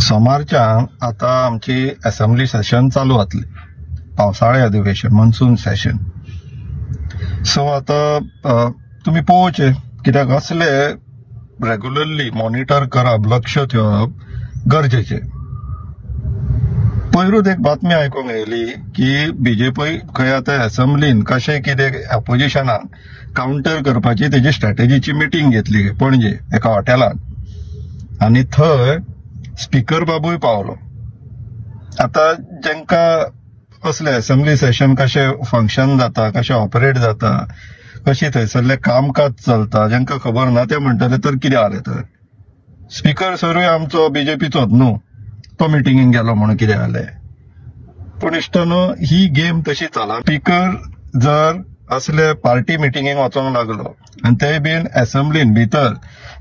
सोमारच्यान आता आमची assembly session चालू जातली, पावसाळे अधिवेशन, मॉन्सून सेशन. सो आता तुम्ही पळोवचे कित्याक असले रेग्युलरली मॉनिटर करप, लक्ष ठेवप गरजेचे. पयरूच एक बातमी आयकूंक येयली की बीजेपी खंय आता असेंब्लीन कशें कितें ऑपोजिशनाक काउंटर करपाची तेजी स्ट्रॅटेजीची मिटींग घेतली पणजे एका हॉटेलान, आनी थंय स्पीकर बाबूय पावलो. आता जेंका असले असेंब्ली सेशन कशें फंक्शन जाता, कशें ऑपरेट जाता, कशी थंयसरले कामकाज चलता, जेंका खबर ना ते म्हणटले तर कितें जालें तर स्पीकर सरूय आमचो बीजेपीचोच न्हू, तो मिटिंगेक गेलो म्हणून कितें जालें. पूण इश्टानो, ही गेम तशी चला. स्पीकर जर असले पार्टी मिटिंगेक वचोंक लागलो आनी तेय बीन असेंब्लीन भितर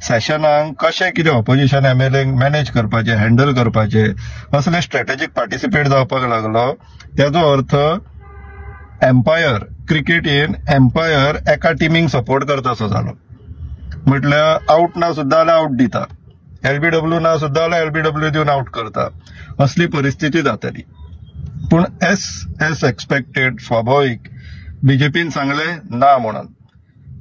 सेशनाक कशें कितें ऑपोजिशन एमएलएक मॅनेज करपाचें, हँडल करपाचें, असले स्ट्रॅटेजीक पार्टिसिपेट जावपाक लागलो, तेजो अर्थ एम्पायर क्रिकेटीन एम्पायर एका टिमीक सपोर्ट करता असो जालो. म्हटल्यार आउट ना सुद्दां जाल्यार आउट दिता, एलबीडब्ल्यू ना सुद्दां जाल्यार एलबीडब्ल्यू दिवन आउट करता, असली परिस्थिती जातली. पूण एस एक्सपेक्टेड स्वाभाविक बीजेपीन सांगलें ना म्हणून.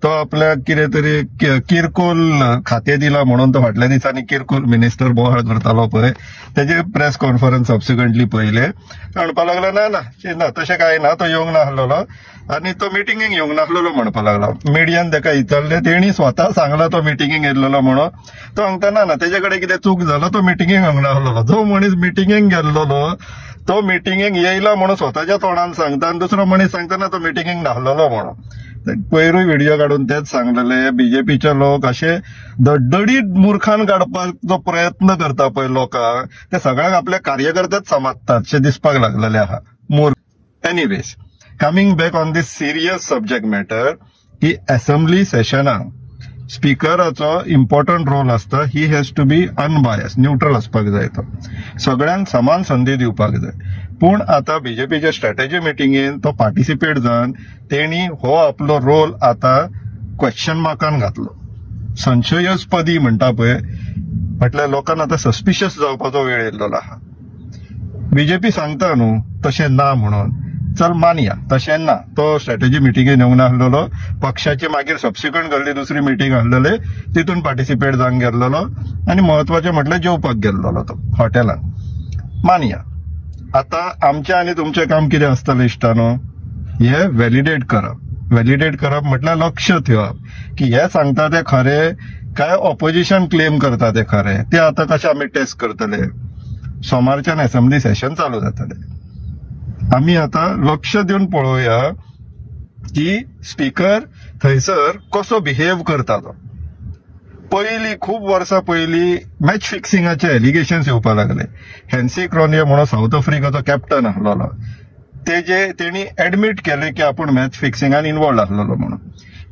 तो आपल्याक कितें तरी किरकोल खातें दिला म्हणून तो फाटल्या दिसांनी किरकोल मिनिस्टर बोवाळ करतालो पळय, तेजे प्रेस कॉन्फरन्स सबसिक्वेंटली पयले. म्हणपाक लागलो ना तशें कांय ना, तो येवंक नाहलेलो आनी तो मिटिंगेक येवंक नाहलेलो म्हणपाक लागलो. मिडियान ताका विचारलें, तेणी स्वता सांगला तो मिटिंगेक येयल्लो म्हणून. तो सांगता ना तेजे कडेन कितें चूक जालो, तो मिटिंगेक येवंक नाहलेलो. जो मनीस मिटिंगेक गेल्लो तो मिटिंगेक येयला म्हणून स्वताच्या तोंडान सांगता आनी दुसरो मनीस सांगता ना तो मिटिंगेक नाहलेलो म्हणून. पयरूय व्हिडिओ काडून तेच सांगलेले, बीजेपीचे लोक असे दडदडीत मुर्खान काडपाचो प्रयत्न करता पळय लोकांक, ते सगळ्यांक आपल्या कार्यकर्तेच समजतात अशें दिसपाक लागलेले आहा. Anyways, coming back on this serious subject matter, ही असेंब्ली सेशनाक स्पीकराचो इम्पॉर्टंट रोल असता. He has to be unbiased, neutral असपाक जाय, तो सगळ्यांक समान संधी दिवपाक जाय. पूण आता बीजेपीच्या स्ट्रॅटेजी मिटिंगेन तो पार्टिसिपेट जावन तेणी हो आपलो रोल आता क्वेश्चन मार्कान घातलो. संशयास्पदी म्हणटा पळय, म्हटल्यार लोकांना आता सस्पिशियस जावपाचो वेळ येयल्लो आहा. बीजेपी सांगता न्हू तशें ना म्हणून, चल मानया तशें ना, तो स्ट्रॅटेजी मिटिंगेन येवंक नाहलेलो, पक्षाची मागीर सबसिक्वेंट घडली दुसरी मिटींग आसलेले तितून पार्टिसिपेट जावंक गेल्लो आनी म्हत्वाचें म्हटल्यार जेवपाक गेल्लो तो हॉटेलान. मानया. आता आमचें आनी तुमचें काम कितें आसतलें इश्टानो, हे व्हॅलिडेट करप. व्हॅलिडेट करप म्हटल्यार लक्ष ठेवप की हे सांगता ते खरें काय ऑपोजिशन क्लेम करता ते खरें, ते आता कशें आमी टेस्ट करतले. सोमारच्यान असेंब्ली सेशन चालू जातलें. आमी आता लक्ष दिवन पळोवया की स्पीकर थंयसर कसो बिहेव करतालो. पयलीं खूब वर्सां पयलीं मॅच फिक्सिंगाचे एलिगेशन्स येवपाक लागले. हॅन्सी क्रॉनियर म्हणून साऊथ आफ्रिकाचो कॅप्टन आसलेलो, तेणी एडमीट केलें की आपूण मॅच फिक्सिंगान इन्वॉल्ड आसलेलो म्हणून.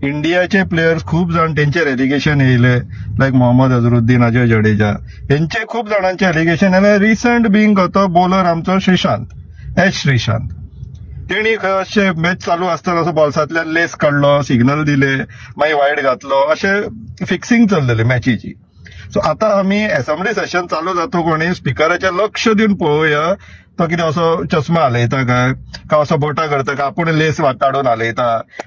इंडियाचे प्लेयर्स खूब जाण तेंचेर एलिगेशन येयले, लायक मोहम्मद अजरुद्दीन, अजय जडेजा, हेंचे खूब जाणांचे एलिगेशन येयले. रिसंट बींग तो बॉलर आमचो श्रीशांत, तेणी खंय अशें मॅच चालू आसतना असो बॉल्सांतल्यान लेस काडलो, सिग्नल दिले, मागीर वायड घातलो, अशें फिक्सिंग चल्लेली मॅचीची. सो आता आमी असेंब्ली सेशन चालू जाता कोणी स्पीकराचें लक्ष दिवन पळोवया, तो कितें असो चश्मा हालयता काय असो बोटा करता काय आपूण लेस काडून हालयता,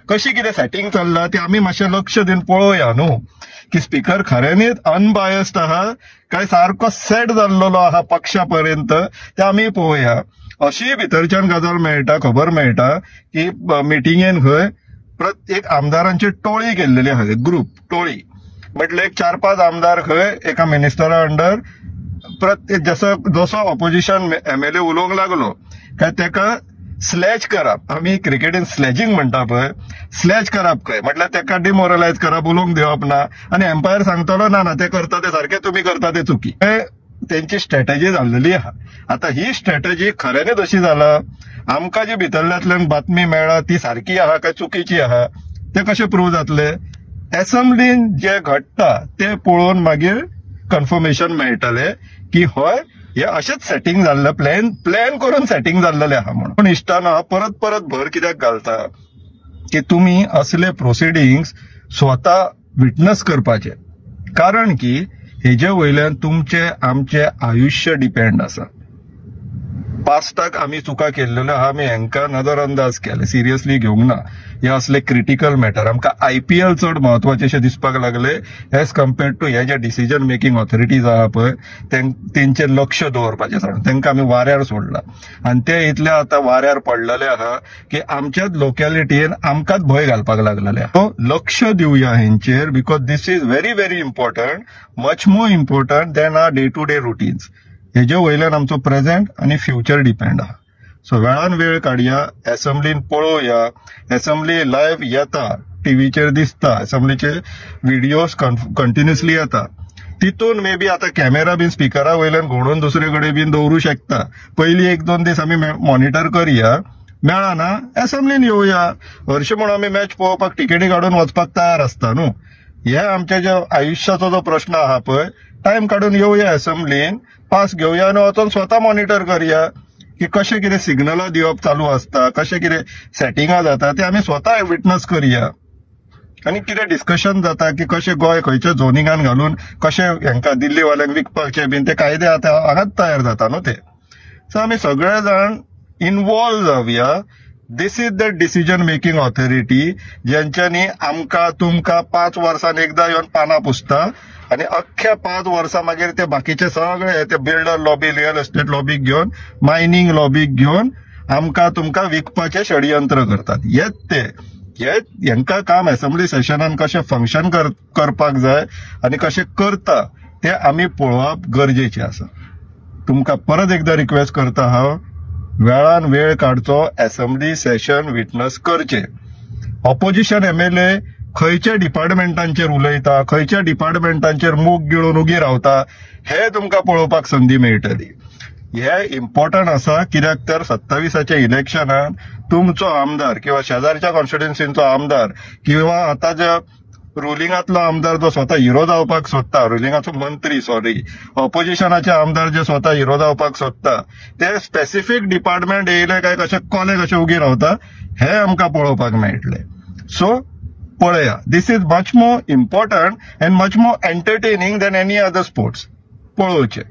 कशी कितें सेटिंग चल्ला ते आमी मातशें लक्ष दिवन पळोवया न्हू, की स्पीकर खऱ्यांनीच अनबायस्ड आहा काय सारको सेट जाल्लो आहा पक्षा पर्यंत, ते आमी पळोवया. अशी भितरच्यान गजाल मेळटा, खबर मेळटा की मिटिंगेन खंय प्रत्येक आमदारांची टोळी केल्लेली आहा, ग्रुप टोळी, म्हटल्यार 4-5 आमदार खंय एका मिनिस्टरा अंडर प्रत्येक जसो ऑपोजिशन एमएलए उलोवंक लागलो काय तेका स्लॅज करप. आमी क्रिकेटीन स्लॅजिंग म्हणटा पळय, स्लॅज करप खंय, म्हटल्यार तेका डिमोरलायज करप, उलोवंक दिवप ना, आनी एम्पायर सांगतलो ना ते करता ते सारखे, तुमी करता ते चुकी. तेंची स्ट्रॅटेजी जाल्लेली आहा. आता ही स्ट्रॅटेजी खऱ्यानीच अशी जाला, आमकां जी भितरल्यांतल्यान बातमी मेळ्ळा ती सारकी आहा काय चुकीची आहा ते कशें प्रूव्ह जातले. असेंब्लीन जे घडटा ते पळोवन मागीर कन्फर्मेशन मेळटले की हय हे अशेंच सेटिंग जाल्लें, प्लॅन करून सेटिंग जाल्लेलें आहा म्हणून. पूण इश्टानो, परत भर कित्याक घालता की तुमी असले प्रोसिडिंग्स स्वता विटनस करपाचे, कारण की हेजे वयल्यान तुमचे आमचे आयुष्य डिपेंड आसा. पास्टाक आमी चुका केल्ल्यो आहा, आमी हांकां नजरअंदाज केले, सिरियसली घेवंक ना. हे असले क्रिटिकल मॅटर. आमकां IPL चड महत्वाचे अशें दिसपाक लागले एज कम्पेर्ड टू हे जे डिसिजन मेकिंग ऑथॉरिटीज आहा पळय तेंचेर लक्ष दवरपाचें सांग. तेंकां आमी वाऱ्यार सोडला आनी ते इतले आतां वाऱ्यार पडलेले आहा की आमच्याच लोकॅलिटीन आमकांच भंय घालपाक लागलेले. सो लक्ष दिवया हेंचेर, because this is very very important, much more important than our day to day routines. हेजे वयल्यान आमचो प्रेझेंट आनी फ्युचर डिपेंड आहा. सो वेळान वेळ काडया, असेंब्लीन पळोवया. असेंब्ली लायव्ह येता, टीव्हीचेर दिसता, असेंब्लीचे व्हिडिओज कंटिन्युअसली येता. तितून मे बी आता कॅमेरा बीन स्पिकरा वयल्यान घोडून दुसरे कडेन बीन दवरूं शकता. पयलीं 1-2 दीस आमी मॉनिटर करया, मेळना असेंब्लीन येवया. हरशीं म्हणून आमी मॅच पळोवपाक तिकेटी काडून वचपाक तयार आसता न्हू. हे आमच्या ज्या आयुश्याचो जो प्रश्न आहा पळय, टायम काडून येवया असेंब्लीन, पास घेवया आनी वचून स्वता मॉनिटर करया की कशें कितें सिग्नलां दिवप चालू आसता, कशें कितें सेटिंगां जाता ते आमी स्वता विटनस करया. आनी कितें डिस्कशन जाता की कशें गोंय खंयच्या झोनिंगान घालून कशें हांकां दिल्लीवाल्यांक विकपाचें बीन ते कायदे आतां हांगाच तयार जाता न्हू ते. सो आमी सगळे जाण इन्वॉल्व जावया. This is the decision making authority ज्यांच्यांनी आमकां तुमकां 5 वर्सान एकदां येवन पानां पुसता आनी अख्ख्या 5 वर्सां मागीर ते बाकीचे सगळे ते बिल्डर लॉबी, रियल एस्टेट लॉबीक घेवन, मायनिंग लॉबीक घेवन आमकां तुमकां विकपाचें षडयंत्र करतात. हेच ते हांकां काम असेंब्ली सेशनान कशें फंक्शन करपाक जाय आनी कशें करता ते आमी पळोवप गरजेचें आसा. तुमकां परत एकदां रिक्वेस्ट करता हांव, वेळान वेळ काडचो, असेंब्ली सेशन विटनस करचें. ऑपोजिशन MLA खंयच्या डिपार्टमेंटांचेर उलयता, खंयच्या डिपार्टमेंटांचेर मूग गिळून उगी रावता, हे तुमकां पळोवपाक संदी मेळटली. हे इम्पॉर्टंट आसा, कित्याक तर 27च्या इलेक्शनान तुमचो आमदार किंवा शेजारच्या कॉन्स्टिट्युएन्सीचो आमदार किंवा आतांच्या रुलिंगांतलो आमदार जो स्वता हिरो जावपाक सोदता, रुलिंगाचो मंत्री ऑपोजिशनाचे आमदार जे स्वता हिरो जावपाक सोदता, ते स्पेसिफीक डिपार्टमेंट येयले काय कशे कोले कशे उगी रावता हे आमकां पळोवपाक मेळटले. सो पळया, this is much more important and much more entertaining than any other sports. पळोवचें.